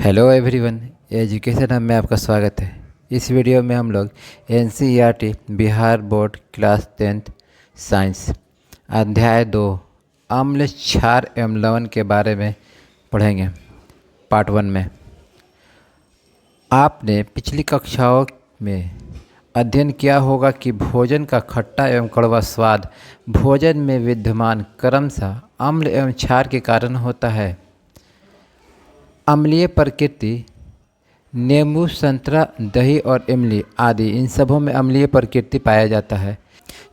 Hello everyone, education hub में आपका स्वागत है। इस वीडियो में हम लोग NCERT Bihar board class 10th science अध्याय 2 अम्ल क्षार एवं लवण के बारे में पढ़ेंगे। पार्ट 1 में आपने पिछली कक्षाओं में अध्ययन किया होगा कि भोजन का खट्टा एवं कड़वा स्वाद भोजन में विद्यमान क्रमशः अम्ल एवं क्षार के कारण होता है। अम्लीय प्रकृति नींबू, संतरा, दही और इमली आदि इन सबों में अम्लीय प्रकृति पाया जाता है।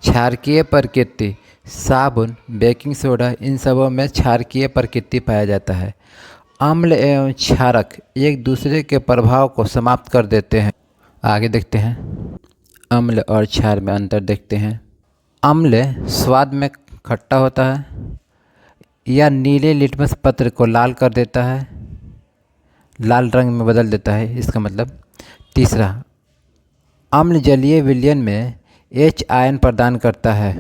क्षारकीय प्रकृति साबुन, बेकिंग सोडा इन सबों में क्षारकीय प्रकृति पाया जाता है। अम्ल एवं क्षारक एक दूसरे के प्रभाव को समाप्त कर देते हैं। आगे देखते हैं, अम्ल और क्षार में अंतर देखते हैं। अम्ल स्वाद में खट्टा होता है या नीले लिटमस पत्र को लाल कर देता है, लाल रंग में बदल देता है, इसका मतलब। तीसरा, अम्ल जलीय विलयन में H आयन प्रदान करता है।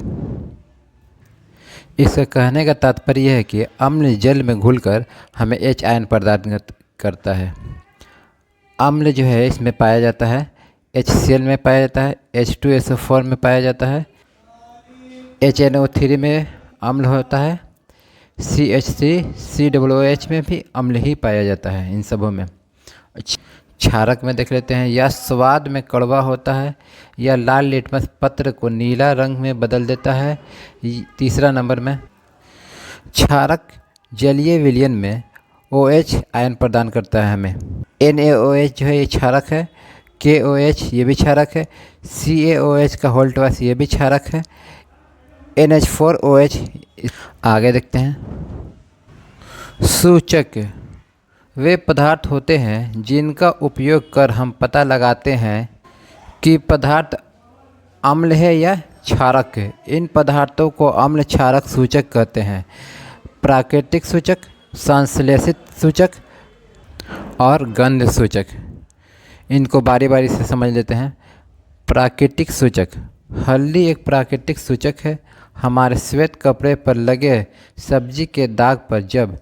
इसका कहने का तात्पर्य यह है कि अम्ल जल में घुलकर हमें H आयन प्रदान करता है। अम्ल जो है इसमें पाया जाता है HCl में पाया जाता है, H2SO4 में पाया जाता है, HNO3 में अम्ल होता है, CH3COOH में भी अम्ल ही पाया जाता है। इन सबों में क्षारक में देख लेते हैं, या स्वाद में कड़वा होता है या लाल लिटमस पत्र को नीला रंग में बदल देता है। तीसरा नंबर में क्षारक जलीय विलयन में OH आयन प्रदान करता है हमें। NaOH जो है ये क्षारक है, KOH ये भी क्षारक है, CaOH का होल ट्वाइस ये भी क्षारक है, NH4OH। आगे देखते हैं, सूचक वे पदार्थ होते हैं जिनका उपयोग कर हम पता लगाते हैं कि पदार्थ अम्ल है या क्षारक है। इन पदार्थों को अम्ल क्षारक सूचक कहते हैं। प्राकृतिक सूचक, संश्लेषित सूचक और गंध सूचक। इनको बारी बारी से समझ लेते हैं। प्राकृतिक सूचक, हल्दी एक प्राकृतिक सूचक है। हमारे श्वेत कपड़े पर लगे सब्जी के दाग पर जब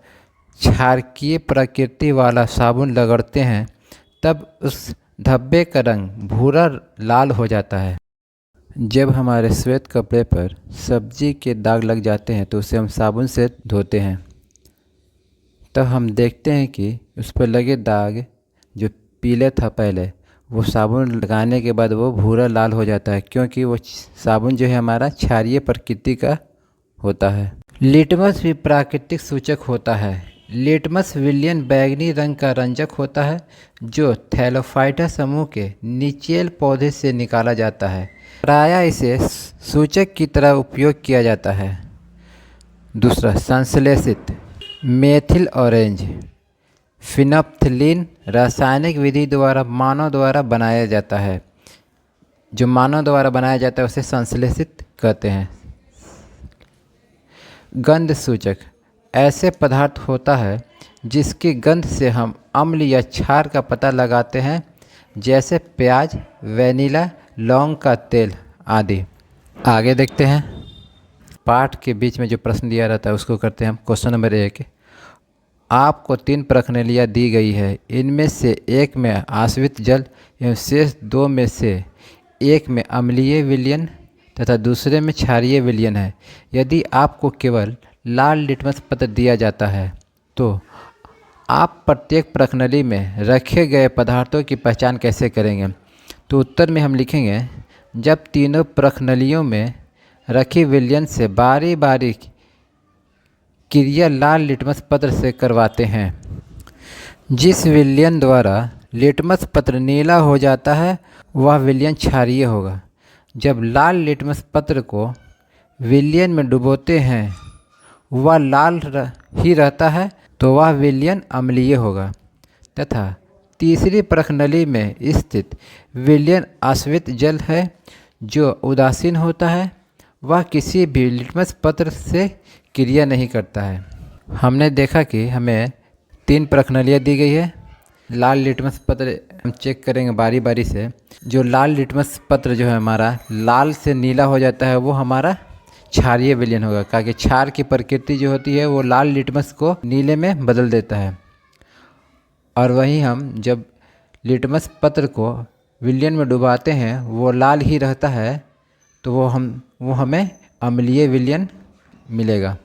क्षारकीय प्रकृति वाला साबुन रगड़ते हैं तब उस धब्बे का रंग भूरा लाल हो जाता है। जब हमारे श्वेत कपड़े पर सब्जी के दाग लग जाते हैं तो उसे हम साबुन से धोते हैं, तब हम देखते हैं कि उस पर लगे दाग जो पीले था पहले, वो साबुन लगाने के बाद वो भूरा लाल हो जाता है, क्योंकि वो साबुन जो है हमारा क्षारीय प्रकृति का होता है। लिटमस भी प्राकृतिक सूचक होता है। लिटमस विलयन बैगनी रंग का रंजक होता है जो थैलोफाइटा समूह के निचेल पौधे से निकाला जाता है। प्रायः इसे सूचक की तरह उपयोग किया जाता है। दूसरा, संश्लेषित मेथिल ऑरेंज फिनोप्थिलीन रासायनिक विधि द्वारा मानव द्वारा बनाया जाता है। जो मानव द्वारा बनाया जाता है उसे संश्लेषित कहते हैं। गंध सूचक ऐसे पदार्थ होता है जिसकी गंध से हम अम्ल या क्षार का पता लगाते हैं, जैसे प्याज, वेनिला, लौंग का तेल आदि। आगे देखते हैं, पाठ के बीच में जो प्रश्न दिया रहता है उसको करते हैं हम। क्वेश्चन नंबर 1, आपको 3 प्रश्नावलियाँ दी गई है। इनमें से एक में आश्रित जल एवं शेष 2 में से एक में अम्लीय विलयन तथा दूसरे में क्षारीय विलयन है। यदि आपको केवल लाल लिटमस पत्र दिया जाता है तो आप प्रत्येक प्रश्नावली में रखे गए पदार्थों की पहचान कैसे करेंगे? तो उत्तर में हम लिखेंगे, जब तीनों प्रश्नावलियों में रखी विलयन से बारी बारी क्रिया लाल लिटमस पत्र से करवाते हैं। जिस विलयन द्वारा लिटमस पत्र नीला हो जाता है वह विलयन क्षारीय होगा। जब लाल लिटमस पत्र को विलयन में डुबोते हैं वह लाल ही रहता है तो वह विलयन अम्लीय होगा। तथा तीसरी प्रश्नावली में स्थित विलयन आश्रित जल है जो उदासीन होता है, वह किसी भी लिटमस पत्र से क्रिया नहीं करता है। हमने देखा कि हमें 3 प्रश्नावलियाँ दी गई है। लाल लिटमस पत्र हम चेक करेंगे बारी बारी से। जो लाल लिटमस पत्र जो है हमारा लाल से नीला हो जाता है वो हमारा क्षारीय विलयन होगा, क्योंकि क्षार की प्रकृति जो होती है वो लाल लिटमस को नीले में बदल देता है। और वहीं हम जब लिटमस पत्र को विलयन में डुबाते हैं वो लाल ही रहता है, तो वो हमें अम्लीय विलयन मिलेगा।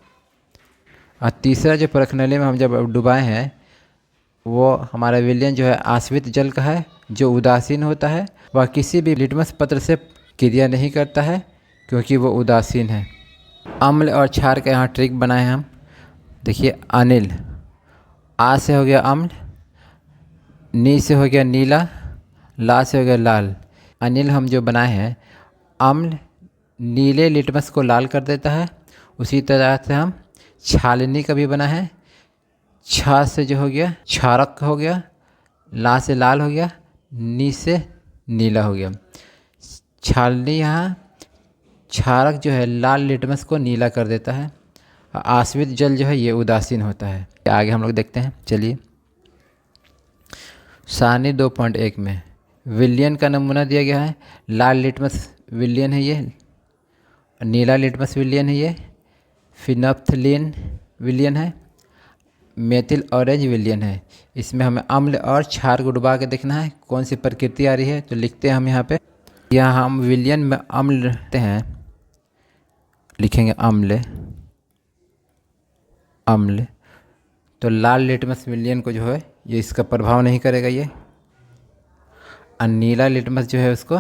और तीसरा जो प्रखनली में हम जब डुबाए हैं वो हमारा विलयन जो है आश्रित जल का है, जो उदासीन होता है। वह किसी भी लिटमस पत्र से क्रिया नहीं करता है क्योंकि वो उदासीन है। अम्ल और क्षार का यहाँ ट्रिक बनाए हम। देखिए, अनिल, आ से हो गया अम्ल, नी से हो गया नीला, ला से हो गया लाल। अनिल हम जो बनाए हैं, अम्ल नीले लिटमस को लाल कर देता है। उसी तरह से हम छालनी का भी बना है। छा से जो हो गया क्षारक हो गया, ला से लाल हो गया, नी से नीला हो गया। छालनी यहाँ क्षारक जो है लाल लिटमस को नीला कर देता है। आश्रित जल जो है ये उदासीन होता है। आगे हम लोग देखते हैं, चलिए। सारणी 2.1 में विलयन का नमूना दिया गया है। लाल लिटमस विलयन है ये, नीला लिटमस विलयन है ये, फिनोप्थलीन विलयन है, मेथिल ऑरेंज विलयन है। इसमें हमें अम्ल और क्षार को डुबा के देखना है कौन सी प्रकृति आ रही है। तो लिखते हैं हम यहाँ पे, यहाँ हम विलयन में अम्ल रहते हैं, लिखेंगे अम्ल। अम्ल तो लाल लिटमस विलयन को जो है ये इसका प्रभाव नहीं करेगा ये, और नीला लिटमस जो है उसको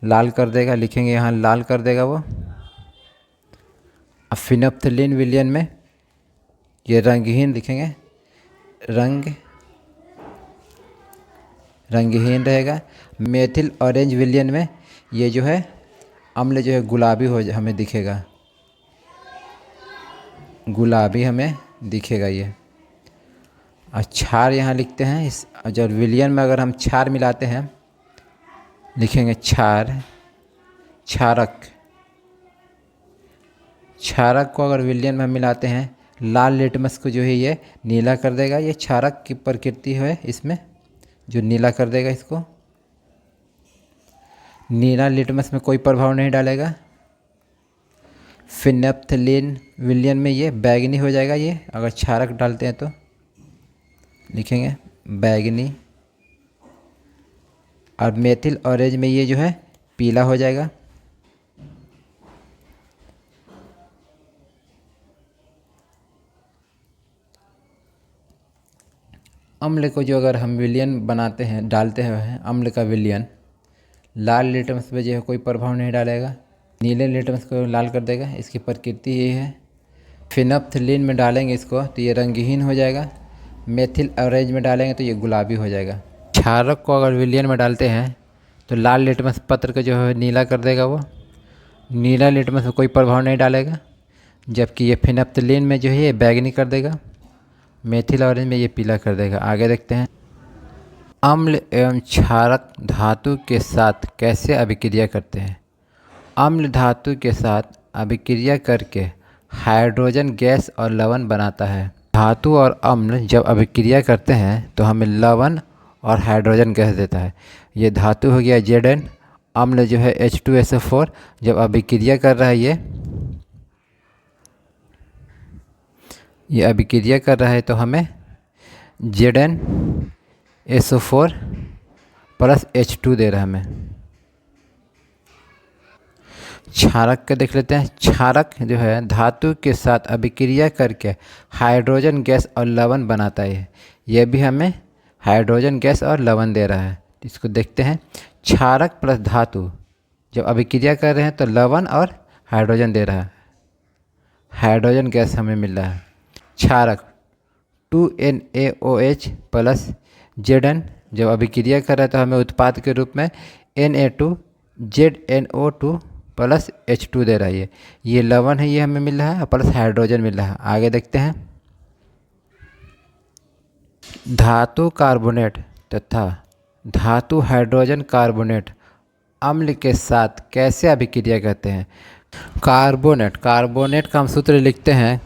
लाल कर देगा, लिखेंगे यहाँ लाल कर देगा वो। अब फिनोप्थलीन विलयन में ये रंगहीन लिखेंगे, रंगहीन रहेगा। मेथिल ऑरेंज विलयन में ये जो है अम्ल जो है गुलाबी हमें दिखेगा, गुलाबी हमें दिखेगा ये। और क्षार यहाँ लिखते हैं, इस जब विलयन में अगर हम क्षार मिलाते हैं लिखेंगे क्षार, क्षारक। क्षारक को अगर विलयन में मिलाते हैं, लाल लिटमस को जो है ये नीला कर देगा। ये क्षारक की प्रकृति है इसमें, जो नीला कर देगा इसको। नीला लिटमस में कोई प्रभाव नहीं डालेगा। फिनोप्थलीन विलयन में ये बैगनी हो जाएगा ये, अगर क्षारक डालते हैं तो लिखेंगे बैगनी। और मेथिल ऑरेंज में ये जो है पीला हो जाएगा। अम्ल को जो अगर हम विलयन बनाते हैं, डालते हैं अम्ल का विलयन, लाल लिटमस पे जो है कोई प्रभाव नहीं डालेगा, नीले लिटमस को लाल कर देगा, इसकी प्रकृति ये है। फिनोप्थलीन में डालेंगे इसको तो ये रंगहीन हो जाएगा। मेथिल ऑरेंज में डालेंगे तो ये गुलाबी हो जाएगा। क्षारक को अगर विलयन में डालते हैं तो लाल लिटमस पत्र को जो है नीला कर देगा वो, नीला लिटमस में कोई प्रभाव नहीं डालेगा। जबकि ये फिनोप्थलीन में जो है ये बैगनी कर देगा, मेथिल ऑरेंज में ये पीला कर देगा। आगे देखते हैं, अम्ल एवं क्षारक धातु के साथ कैसे अभिक्रिया करते हैं। अम्ल धातु के साथ अभिक्रिया करके हाइड्रोजन गैस और लवण बनाता है। धातु और अम्ल जब अभिक्रिया करते हैं तो हमें लवण और हाइड्रोजन गैस देता है। ये धातु हो गया Zn, अम्ल जो है H2SO4 जब अभिक्रिया कर रहा है ये अभिक्रिया कर रहा है तो हमें ZnSO4 प्लस H2 दे रहा है हमें। क्षारक का देख लेते हैं। क्षारक जो है धातु के साथ अभिक्रिया करके हाइड्रोजन गैस और लवण बनाता है। यह भी हमें हाइड्रोजन गैस और लवण दे रहा है। इसको देखते हैं, क्षारक प्लस धातु जब अभिक्रिया कर रहे हैं तो लवण और हाइड्रोजन दे रहा है, हाइड्रोजन गैस हमें मिल रहा है। क्षारक 2NaOH प्लस Zn जब अभिक्रिया कर रहा है तो हमें उत्पाद के रूप में Na2ZnO2 प्लस H2 दे रहा है। ये लवण है, ये हमें मिल रहा है, प्लस हाइड्रोजन मिल रहा है। आगे देखते हैं, धातु कार्बोनेट तथा धातु हाइड्रोजन कार्बोनेट अम्ल के साथ कैसे अभिक्रिया करते हैं। कार्बोनेट का हम सूत्र लिखते हैं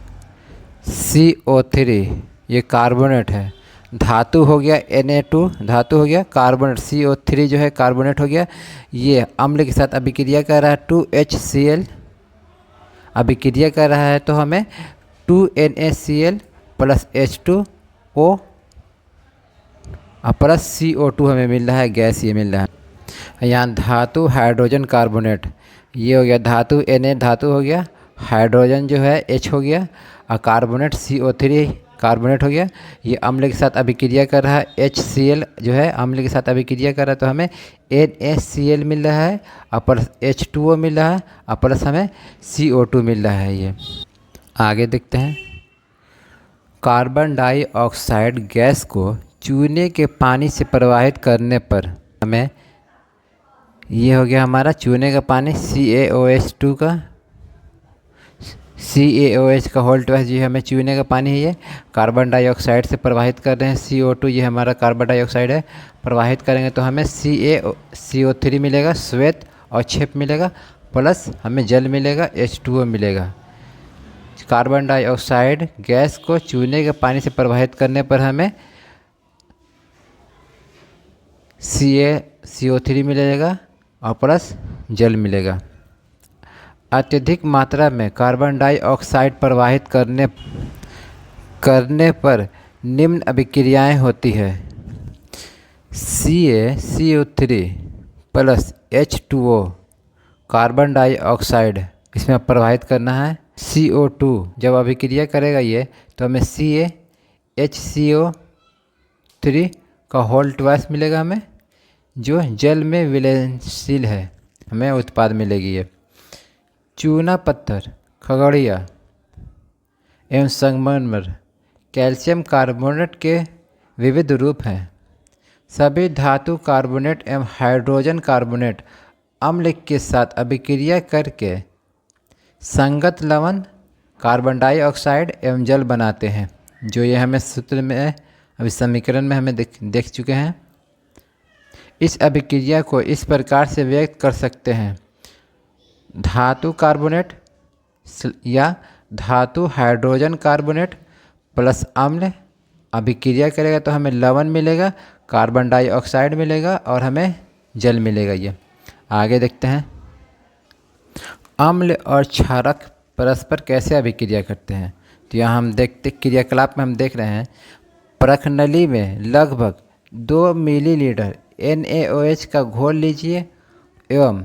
CO3, ये कार्बोनेट है। धातु हो गया Na2, धातु हो गया, कार्बोनेट CO3 जो है कार्बोनेट हो गया। ये अम्ल के साथ अभिक्रिया कर रहा है 2HCl, अभिक्रिया कर रहा है तो हमें 2NaCl प्लस H2O और प्लस CO2 हमें मिल रहा है, गैस ये मिल रहा है। यहाँ धातु हाइड्रोजन कार्बोनेट, ये हो गया धातु Na धातु हो गया, हाइड्रोजन जो है H हो गया, और कार्बोनेट CO3 कार्बोनेट हो गया। ये अम्ल के साथ अभिक्रिया कर रहा है, HCl जो है अम्ल के साथ अभिक्रिया कर रहा है, तो हमें NaCl मिल रहा है, और प्लस H2O मिल रहा है, और प्लस हमें CO2 मिल रहा है। ये आगे देखते हैं। कार्बन डाइऑक्साइड गैस को चूने के पानी से प्रवाहित करने पर हमें, ये हो गया हमारा चूने का पानी CaOH का होल ट्वाइस, ये हमें चूने का पानी है। ये कार्बन डाइऑक्साइड से प्रवाहित कर रहे हैं CO2, ये हमारा कार्बन डाइऑक्साइड है। प्रवाहित करेंगे तो हमें CO3 मिलेगा, श्वेत और क्षेप मिलेगा, प्लस हमें जल मिलेगा, H2O मिलेगा। कार्बन डाइऑक्साइड गैस को चूने के पानी से प्रवाहित करने पर हमें CO3 मिलेगा और प्लस जल मिलेगा। अत्यधिक मात्रा में कार्बन डाइऑक्साइड प्रवाहित करने पर निम्न अभिक्रियाएं होती है। CO3 plus H2O carbon dioxide इसमें प्रवाहित करना है। CO2 जब अभिक्रिया करेगा ये, तो हमें HCO3 का होल ट्वाइस मिलेगा हमें, जो जल में विलयनशील है, हमें उत्पाद मिलेगी। ये चूना पत्थर, खगड़िया एवं संगमरमर कैल्शियम कार्बोनेट के विविध रूप हैं। सभी धातु कार्बोनेट एवं हाइड्रोजन कार्बोनेट अम्ल के साथ अभिक्रिया करके संगत लवण कार्बन डाइऑक्साइड एवं जल बनाते हैं, जो ये हमें सूत्र में अभी समीकरण में हमें देख चुके हैं। इस अभिक्रिया को इस प्रकार से व्यक्त कर सकते हैं। धातु कार्बोनेट या धातु हाइड्रोजन कार्बोनेट प्लस अम्ल अभिक्रिया करेगा तो हमें लवण मिलेगा, कार्बन डाइऑक्साइड मिलेगा और हमें जल मिलेगा। ये आगे देखते हैं। अम्ल और क्षारक परस्पर कैसे अभिक्रिया करते हैं। तो यहाँ हम देखते क्रियाकलाप में हम देख रहे हैं, प्रखनली में लगभग 2 मिलीलीटर NaOH का घोल लीजिए एवं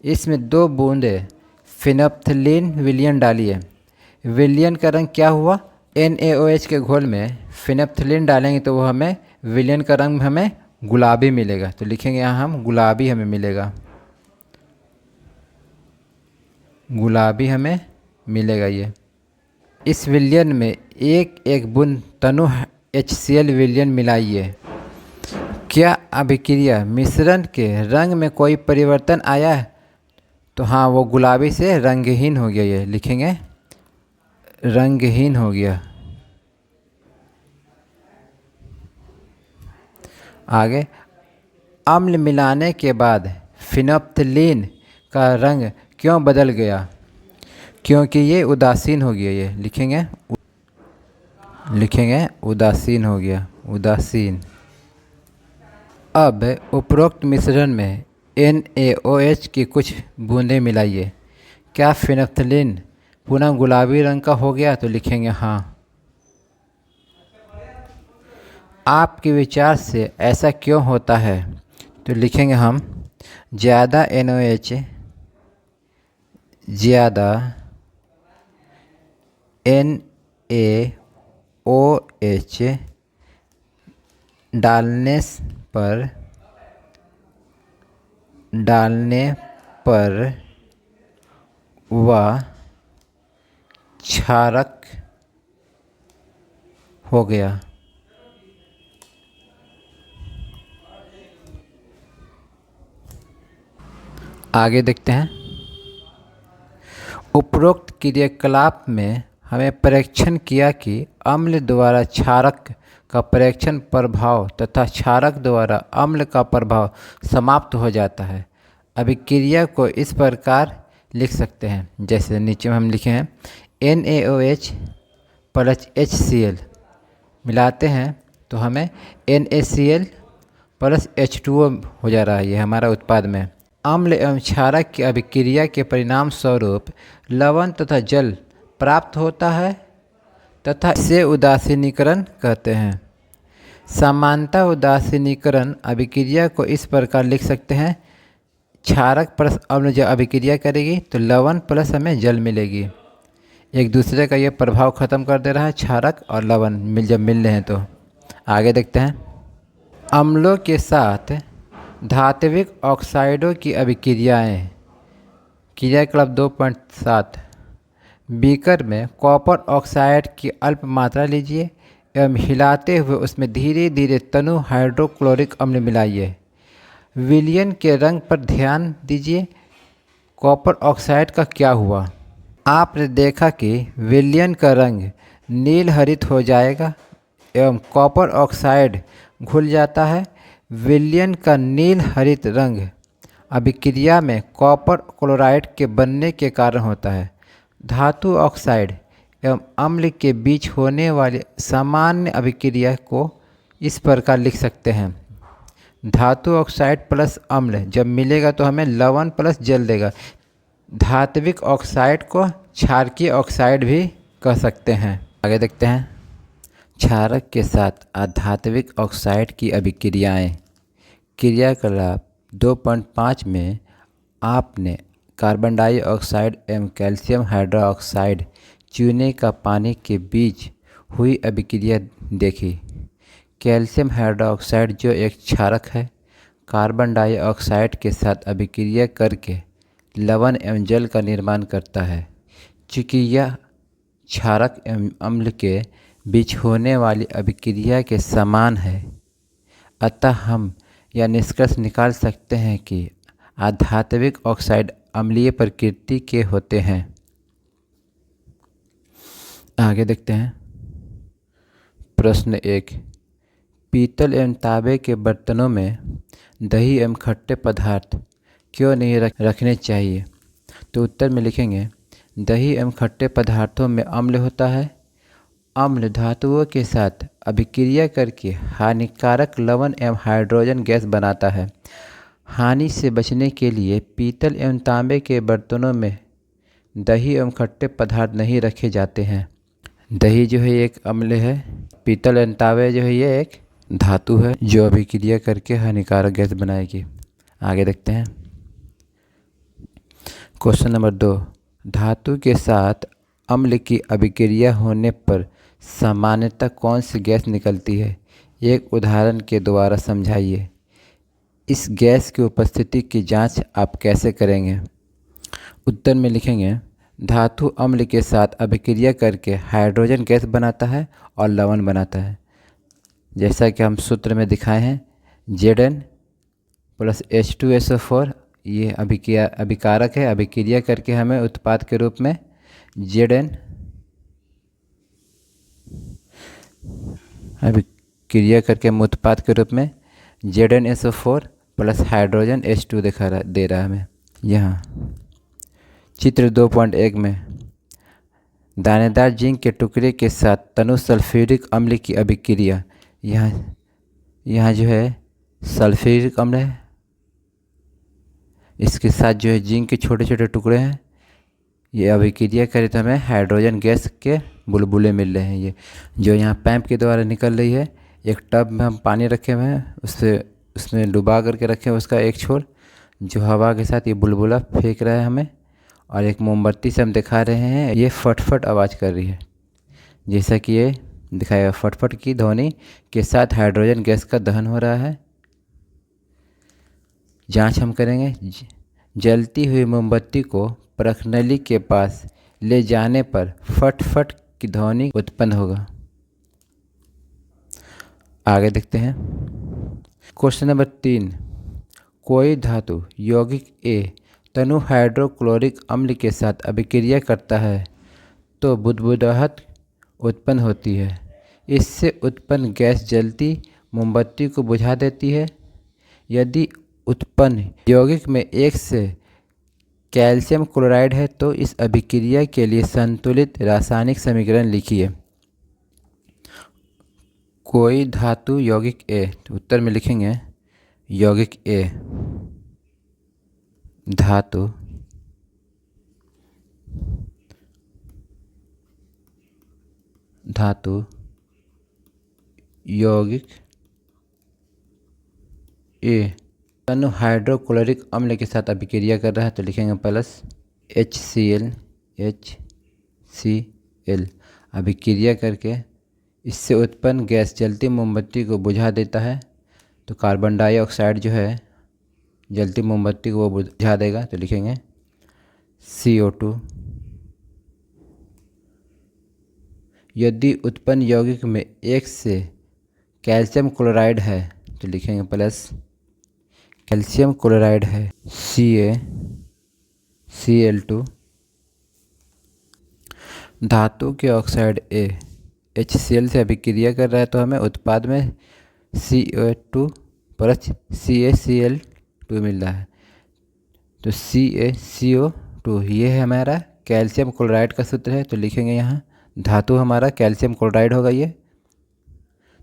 इसमें 2 बूंदे फिनप्थलीन विलयन डालिए। विलयन का रंग क्या हुआ, NaOH के घोल में फिनप्थलीन डालेंगे तो वो हमें विलयन का रंग हमें गुलाबी मिलेगा। तो लिखेंगे यहाँ हम गुलाबी हमें मिलेगा, गुलाबी हमें मिलेगा। ये इस विलयन में एक एक बूंद तनु HCl विलयन मिलाइए। क्या अभिक्रिया मिश्रण के रंग में कोई परिवर्तन आया है। तो हाँ, वो गुलाबी से रंगहीन हो गया। ये लिखेंगे रंगहीन हो गया। आगे, अम्ल मिलाने के बाद फिनप्थलीन का रंग क्यों बदल गया, क्योंकि ये उदासीन हो गया। ये लिखेंगे उदासीन हो गया, उदासीन। अब उपरोक्त मिश्रण में NaOH की कुछ बूंदें मिलाइए। क्या फिनप्थलीन पुनः गुलाबी रंग का हो गया। तो लिखेंगे हाँ। आपके विचार से ऐसा क्यों होता है। तो लिखेंगे हम ज़्यादा NaOH डालने पर वह क्षारक हो गया। आगे देखते हैं। उपरोक्त क्रियाकलाप में हमें परीक्षण किया कि अम्ल द्वारा क्षारक का परीक्षण प्रभाव तथा क्षारक द्वारा अम्ल का प्रभाव समाप्त हो जाता है। अभिक्रिया को इस प्रकार लिख सकते हैं, जैसे नीचे में हम लिखे हैं NaOH प्लस HCl मिलाते हैं तो हमें NaCl प्लस H2O हो जा रहा है। ये हमारा उत्पाद में अम्ल एवं क्षारक की अभिक्रिया के परिणाम स्वरूप लवण तथा जल प्राप्त होता है तथा इसे उदासीनीकरण कहते हैं। समानता उदासीनीकरण अभिक्रिया को इस प्रकार लिख सकते हैं, क्षारक प्लस अम्ल जब अभिक्रिया करेगी तो लवण प्लस हमें जल मिलेगी। एक दूसरे का ये प्रभाव ख़त्म कर दे रहा है, क्षारक और लवण जब मिल रहे हैं। तो आगे देखते हैं। अम्लों के साथ धात्विक ऑक्साइडों की अभिक्रियाएँ। क्रियाकलाप 2.7। बीकर में कॉपर ऑक्साइड की अल्प मात्रा लीजिए एवं हिलाते हुए उसमें धीरे धीरे तनु हाइड्रोक्लोरिक अम्ल मिलाइए। विलयन के रंग पर ध्यान दीजिए। कॉपर ऑक्साइड का क्या हुआ? आपने देखा कि विलयन का रंग नील हरित हो जाएगा एवं कॉपर ऑक्साइड घुल जाता है। विलयन का नील हरित रंग अभिक्रिया में कॉपर क्लोराइड के बनने के कारण होता है। धातु ऑक्साइड एवं अम्ल के बीच होने वाली सामान्य अभिक्रिया को इस प्रकार लिख सकते हैं। धातु ऑक्साइड प्लस अम्ल जब मिलेगा तो हमें लवण प्लस जल देगा। धात्विक ऑक्साइड को क्षारकीय ऑक्साइड भी कह सकते हैं। आगे देखते हैं। क्षारक के साथ अधात्विक ऑक्साइड की अभिक्रियाएँ। क्रियाकलाप 2.5 में आपने कार्बन डाइऑक्साइड एवं कैल्शियम हाइड्रोक्साइड चूने का पानी के बीच हुई अभिक्रिया देखी। कैल्शियम हाइड्रोक्साइड जो एक क्षारक है, कार्बन डाइऑक्साइड के साथ अभिक्रिया करके लवण एवं जल का निर्माण करता है। चूँकि यह क्षारक एवं अम्ल के बीच होने वाली अभिक्रिया के समान है, अतः हम यह निष्कर्ष निकाल सकते हैं कि अधात्विक ऑक्साइड अम्लीय प्रकृति के होते हैं। आगे देखते हैं। प्रश्न 1। पीतल एवं तांबे के बर्तनों में दही एवं खट्टे पदार्थ क्यों नहीं रखने चाहिए? तो उत्तर में लिखेंगे, दही एवं खट्टे पदार्थों में अम्ल होता है। अम्ल धातुओं के साथ अभिक्रिया करके हानिकारक लवण एवं हाइड्रोजन गैस बनाता है। हानि से बचने के लिए पीतल एवं तांबे के बर्तनों में दही एवं खट्टे पदार्थ नहीं रखे जाते हैं। दही जो है एक अम्ल है, पीतल एवं तांबे जो है ये एक धातु है जो अभिक्रिया करके हानिकारक गैस बनाएगी। आगे देखते हैं। Question number 2। धातु के साथ अम्ल की अभिक्रिया होने पर सामान्यतः कौन सी गैस निकलती है? एक उदाहरण के द्वारा समझाइए। इस गैस की उपस्थिति की जांच आप कैसे करेंगे? उत्तर में लिखेंगे, धातु अम्ल के साथ अभिक्रिया करके हाइड्रोजन गैस बनाता है और लवण बनाता है। जैसा कि हम सूत्र में दिखाए हैं, Zn प्लस H2SO4 ये अभिकारक है। अभिक्रिया करके हमें उत्पाद के रूप में Zn अभिक्रिया करके हम उत्पाद के रूप में ZnSO4 प्लस हाइड्रोजन H2 दे रहा है हमें। यहाँ चित्र 2.1 में दानेदार जिंक के टुकड़े के साथ तनु सल्फ्यूरिक अम्ल की अभिक्रिया। यहाँ जो है सल्फ्यूरिक अम्ल है, इसके साथ जो है जिंक के छोटे छोटे टुकड़े हैं। ये अभिक्रिया करे तो हमें हाइड्रोजन गैस के बुलबुले मिल रहे हैं। ये जो यहाँ पैप के द्वारा निकल रही है, एक टब में हम पानी रखे हुए हैं, उसमें डुबा करके रखे हैं उसका एक छोर, जो हवा के साथ ये बुलबुला फेंक रहा है हमें, और एक मोमबत्ती से हम दिखा रहे हैं, ये फटफट आवाज़ कर रही है। जैसा कि ये दिखाएगा, फटफट की ध्वनि के साथ हाइड्रोजन गैस का दहन हो रहा है। जांच हम करेंगे। जलती हुई मोमबत्ती को परखनली के पास ले जाने पर फट की ध्वनि उत्पन्न होगा। आगे देखते हैं। Question number 3। कोई धातु यौगिक A तनु हाइड्रोक्लोरिक अम्ल के साथ अभिक्रिया करता है तो बुदबुदाहट उत्पन्न होती है। इससे उत्पन्न गैस जलती मोमबत्ती को बुझा देती है। यदि उत्पन्न यौगिक में एक से कैल्शियम क्लोराइड है तो इस अभिक्रिया के लिए संतुलित रासायनिक समीकरण लिखिए। कोई धातु यौगिक A, तो उत्तर में लिखेंगे यौगिक A धातु यौगिक ए तनु हाइड्रोक्लोरिक अम्ल के साथ अभिक्रिया कर रहा है तो लिखेंगे प्लस HCl अभिक्रिया करके इससे उत्पन्न गैस जलती मोमबत्ती को बुझा देता है। तो कार्बन डाइऑक्साइड जो है जलती मोमबत्ती को वो बुझा देगा तो लिखेंगे CO2। यदि उत्पन्न यौगिक में एक से कैल्शियम क्लोराइड है तो लिखेंगे प्लस कैल्शियम क्लोराइड है CaCl2। धातु के ऑक्साइड A HCl से अभिक्रिया कर रहा है तो हमें उत्पाद में CO2 प्लस CaCl2 मिल रहा है। तो CaCO2 ये है हमारा कैल्शियम क्लोराइड का सूत्र है तो लिखेंगे यहाँ धातु हमारा कैल्शियम क्लोराइड होगा ये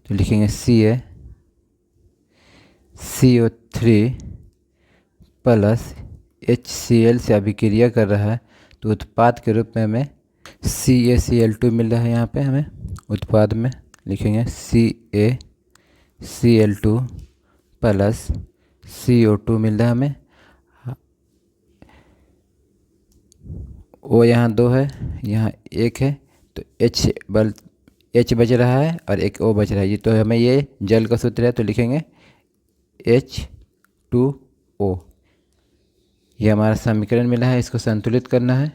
तो लिखेंगे CaCO3 प्लस HCl से अभिक्रिया कर रहा है तो उत्पाद के रूप में हमें CaCl2 मिल रहा है। यहाँ पे हमें उत्पाद में लिखेंगे CaCl2 प्लस CO2 मिल रहा है हमें। O यहाँ 2 है यहाँ 1 है तो H बच रहा है और एक O बच रहा है। ये तो हमें ये जल का सूत्र है तो लिखेंगे H2O। ये हमारा समीकरण मिला है, इसको संतुलित करना है।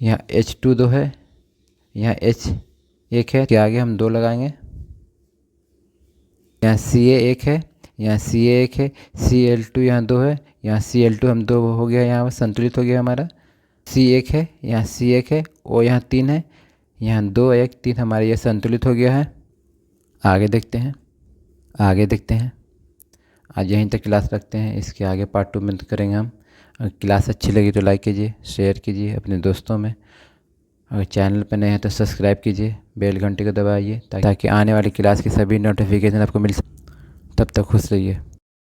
यहाँ H2 2 है यहाँ H 1 है, के आगे हम 2 लगाएंगे। यहाँ Ca 1 है यहाँ Ca 1 है, Cl2 यहाँ 2 है यहाँ Cl2 हम 2 हो गया, यहाँ संतुलित हो गया हमारा। C1 है यहाँ C1 है, O यहाँ 3 है यहाँ 2 1 3 हमारे ये संतुलित हो गया है। आगे देखते हैं। आज यहीं तक क्लास रखते हैं, इसके आगे पार्ट 2 में करेंगे हम। अगर क्लास अच्छी लगी तो लाइक कीजिए, शेयर कीजिए अपने दोस्तों में। अगर चैनल पर नए हैं तो सब्सक्राइब कीजिए, बेल घंटे को दबाइए ताकि आने वाली क्लास की सभी नोटिफिकेशन आपको मिल सके। तब तक खुश रहिए।